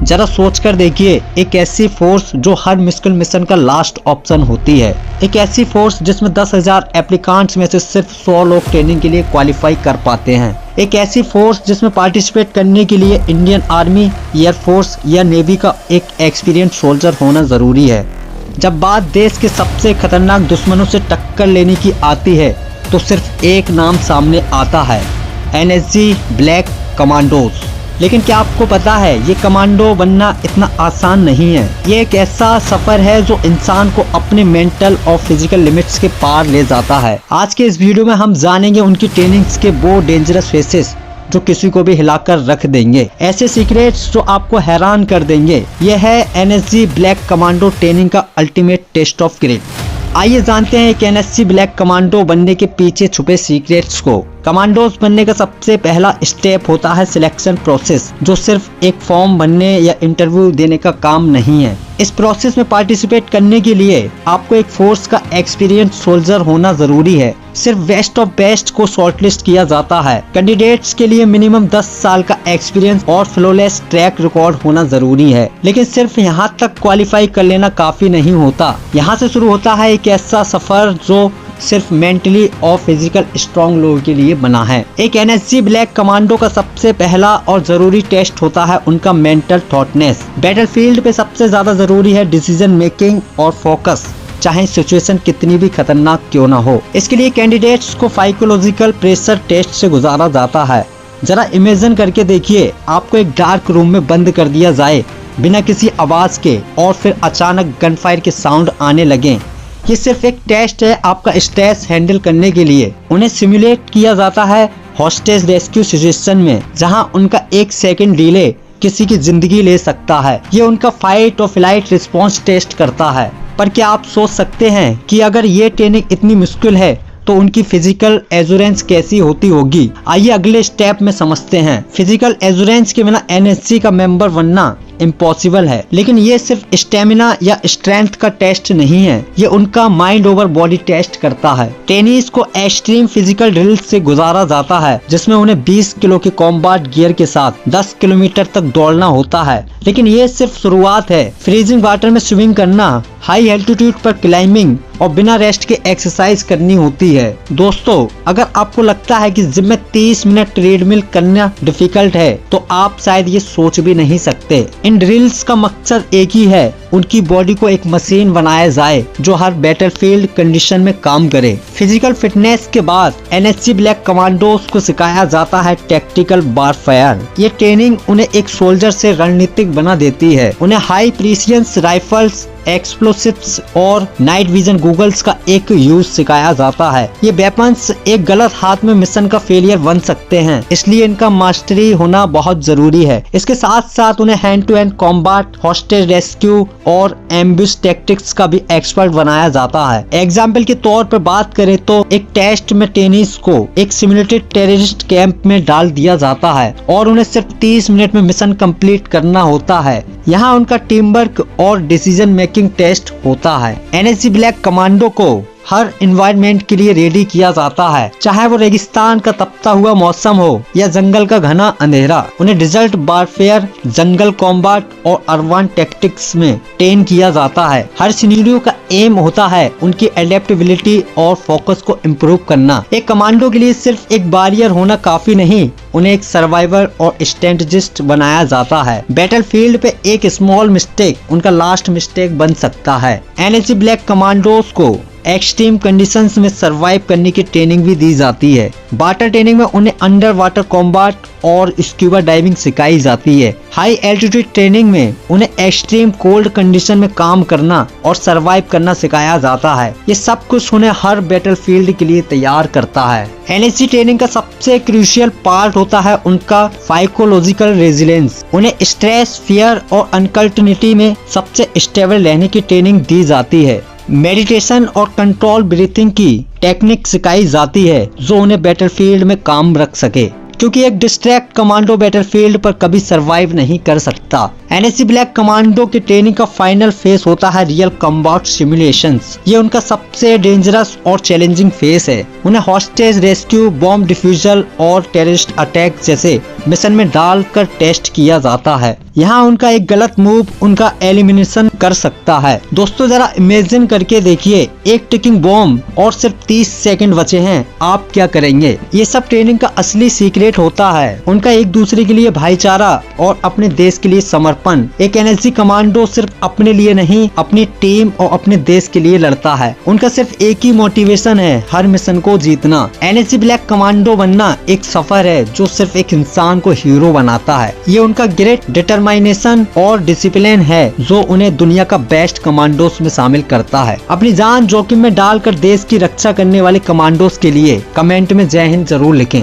जरा सोचकर देखिए, एक ऐसी फोर्स जो हर मुश्किल मिशन का लास्ट ऑप्शन होती है, एक ऐसी फोर्स जिसमें 10,000 एप्लीकेंट्स में से सिर्फ 100 लोग ट्रेनिंग के लिए क्वालिफाई कर पाते हैं, एक ऐसी फोर्स जिसमें पार्टिसिपेट करने के लिए इंडियन आर्मी, एयरफोर्स या नेवी का एक एक्सपीरियंस सोल्जर होना जरूरी है। जब बात देश के सबसे खतरनाक दुश्मनों से टक्कर लेने की आती है तो सिर्फ एक नाम सामने आता है, NSG ब्लैक कमांडोज। लेकिन क्या आपको पता है, ये कमांडो बनना इतना आसान नहीं है। ये एक ऐसा सफर है जो इंसान को अपने मेंटल और फिजिकल लिमिट्स के पार ले जाता है। आज के इस वीडियो में हम जानेंगे उनकी ट्रेनिंग्स के वो डेंजरस फेसेस जो किसी को भी हिलाकर रख देंगे, ऐसे सीक्रेट्स जो आपको हैरान कर देंगे। यह है NSG ब्लैक कमांडो ट्रेनिंग का अल्टीमेट टेस्ट ऑफ ग्रेड। आइए जानते हैं कि NSG ब्लैक कमांडो बनने के पीछे छुपे सीक्रेट्स को। कमांडोज बनने का सबसे पहला स्टेप होता है सिलेक्शन प्रोसेस, जो सिर्फ एक फॉर्म भरने या इंटरव्यू देने का काम नहीं है। इस प्रोसेस में पार्टिसिपेट करने के लिए आपको एक फोर्स का एक्सपीरियंस सोल्जर होना जरूरी है। सिर्फ बेस्ट ऑफ बेस्ट को शॉर्टलिस्ट किया जाता है। कैंडिडेट्स के लिए मिनिमम 10 साल का एक्सपीरियंस और फ्लॉलेस ट्रैक रिकॉर्ड होना जरूरी है। लेकिन सिर्फ यहाँ तक क्वालिफाई कर लेना काफी नहीं होता। यहाँ से शुरू होता है एक ऐसा सफर जो सिर्फ मेंटली और फिजिकल स्ट्रॉन्ग लोगों के लिए बना है। एक NSG ब्लैक कमांडो का सबसे पहला और जरूरी टेस्ट होता है उनका मेंटल थॉटनेस। बैटलफील्ड पे सबसे ज्यादा जरूरी है डिसीजन मेकिंग और फोकस, चाहे सिचुएशन कितनी भी खतरनाक क्यों ना हो। इसके लिए कैंडिडेट्स को साइकोलॉजिकल प्रेशर टेस्ट से गुजारा जाता है। जरा इमेजिन करके देखिए, आपको एक डार्क रूम में बंद कर दिया जाए बिना किसी आवाज के, और फिर अचानक गन फायर के साउंड आने लगे। ये सिर्फ एक टेस्ट है आपका स्ट्रेस हैंडल करने के लिए। उन्हें सिमुलेट किया जाता है हॉस्टेज रेस्क्यू सिचुएशन में, जहां उनका 1 सेकंड डिले किसी की जिंदगी ले सकता है। ये उनका फाइट और फ्लाइट रिस्पॉन्स टेस्ट करता है। पर क्या आप सोच सकते हैं कि अगर ये ट्रेनिंग इतनी मुश्किल है तो उनकी फिजिकल एंड्योरेंस कैसी होती होगी? आइए अगले स्टेप में समझते हैं। फिजिकल एंड्योरेंस के बिना NSG का मेंबर बनना इम्पॉसिबल है। लेकिन ये सिर्फ स्टेमिना या स्ट्रेंथ का टेस्ट नहीं है, ये उनका माइंड ओवर बॉडी टेस्ट करता है। ट्रेनीज को एक्सट्रीम फिजिकल ड्रिल से गुजारा जाता है, जिसमें उन्हें 20 किलो के कॉम्बैट गियर के साथ 10 किलोमीटर तक दौड़ना होता है। लेकिन ये सिर्फ शुरुआत है। फ्रीजिंग वाटर में स्विमिंग करना, हाई एल्टीट्यूड पर क्लाइंबिंग और बिना रेस्ट के एक्सरसाइज करनी होती है। दोस्तों, अगर आपको लगता है कि जिम में 30 मिनट ट्रेडमिल करना डिफिकल्ट है, तो आप शायद ये सोच भी नहीं सकते। इन ड्रिल्स का मकसद एक ही है, उनकी बॉडी को एक मशीन बनाया जाए जो हर बैटलफील्ड कंडीशन में काम करे। फिजिकल फिटनेस के बाद NSG ब्लैक कमांडोज को सिखाया जाता है टैक्टिकल वारफेयर। ये ट्रेनिंग उन्हें एक सोल्जर से रणनीतिक बना देती है। उन्हें हाई प्रिसिजन राइफल्स, एक्सप्लोसिव्स और नाइट विजन गूगल्स का एक यूज सिखाया जाता है। ये वेपन्स एक गलत हाथ में मिशन का फेलियर बन सकते हैं, इसलिए इनका मास्टरी होना बहुत जरूरी है। इसके साथ साथ उन्हें hand to hand combat, hostage rescue और एम्बुश टैक्टिक्स का भी एक्सपर्ट बनाया जाता है। एग्जाम्पल के तौर पर बात करें तो एक टेस्ट में ट्रेनीज को एक सिमुलेटेड टेररिस्ट कैंप में डाल दिया जाता है और उन्हें सिर्फ 30 मिनट में मिशन कंप्लीट करना होता है। यहाँ उनका टीम वर्क और डिसीजन मेकिंग टेस्ट होता है। NSG ब्लैक कमांडो को हर एनवायरनमेंट के लिए रेडी किया जाता है, चाहे वो रेगिस्तान का तपता हुआ मौसम हो या जंगल का घना अंधेरा। उन्हें डिजर्ट वारफेयर, जंगल कॉम्बैट और अर्बन टैक्टिक्स में ट्रेन किया जाता है। हर सिनेरियो का एम होता है उनकी एडेप्टेबिलिटी और फोकस को इम्प्रूव करना। एक कमांडो के लिए सिर्फ एक वॉरियर होना काफी नहीं, उन्हें एक सर्वाइवर और स्ट्रेटेजिस्ट बनाया जाता है। बैटलफील्ड पे एक स्मॉल मिस्टेक उनका लास्ट मिस्टेक बन सकता है। NSG ब्लैक कमांडोज को एक्सट्रीम कंडीशंस में सरवाइव करने की ट्रेनिंग भी दी जाती है। वाटर ट्रेनिंग में उन्हें अंडर वाटर कॉम्बैट और स्क्यूबा डाइविंग सिखाई जाती है। हाई एल्टीट्यूड ट्रेनिंग में उन्हें एक्सट्रीम कोल्ड कंडीशन में काम करना और सरवाइव करना सिखाया जाता है। ये सब कुछ उन्हें हर बैटलफील्ड के लिए तैयार करता है। NSG ट्रेनिंग का सबसे क्रूशियल पार्ट होता है उनका साइकोलॉजिकल रेजिलेंस। उन्हें स्ट्रेस, फियर और अनसर्टेनिटी में सबसे स्टेबल रहने की ट्रेनिंग दी जाती है। मेडिटेशन और कंट्रोल ब्रीथिंग की टेक्निक सिखाई जाती है जो उन्हें बैटलफील्ड में काम रख सके, क्योंकि एक डिस्ट्रैक्ट कमांडो बैटलफील्ड पर कभी सरवाइव नहीं कर सकता। एनएसजी ब्लैक कमांडो की ट्रेनिंग का फाइनल फेज होता है रियल कॉम्बैट सिमुलेशंस। ये उनका सबसे डेंजरस और चैलेंजिंग फेज है। उन्हें हॉस्टेज रेस्क्यू, बॉम्ब डिफ्यूजल और टेररिस्ट अटैक जैसे मिशन में डालकर टेस्ट किया जाता है। यहाँ उनका एक गलत मूव उनका एलिमिनेशन कर सकता है। दोस्तों जरा इमेजिन करके देखिए, एक टिकिंग बॉम्ब और सिर्फ 30 सेकंड बचे हैं, आप क्या करेंगे? ये सब ट्रेनिंग का असली सीक्रेट होता है। उनका एक दूसरे के लिए भाईचारा और अपने देश के लिए समर्पण। एक एनएसजी कमांडो सिर्फ अपने लिए नहीं, अपनी टीम और अपने देश के लिए लड़ता है। उनका सिर्फ एक ही मोटिवेशन है, हर मिशन को जीतना। एनएसजी ब्लैक कमांडो बनना एक सफर है जो सिर्फ एक इंसान को हीरो बनाता है। ये उनका ग्रेट डिटरमाइनेशन और डिसिप्लिन है जो उन्हें दुनिया का बेस्ट कमांडोस में शामिल करता है। अपनी जान जोखिम में डालकर देश की रक्षा करने वाले कमांडोस के लिए कमेंट में जय हिंद जरूर लिखें।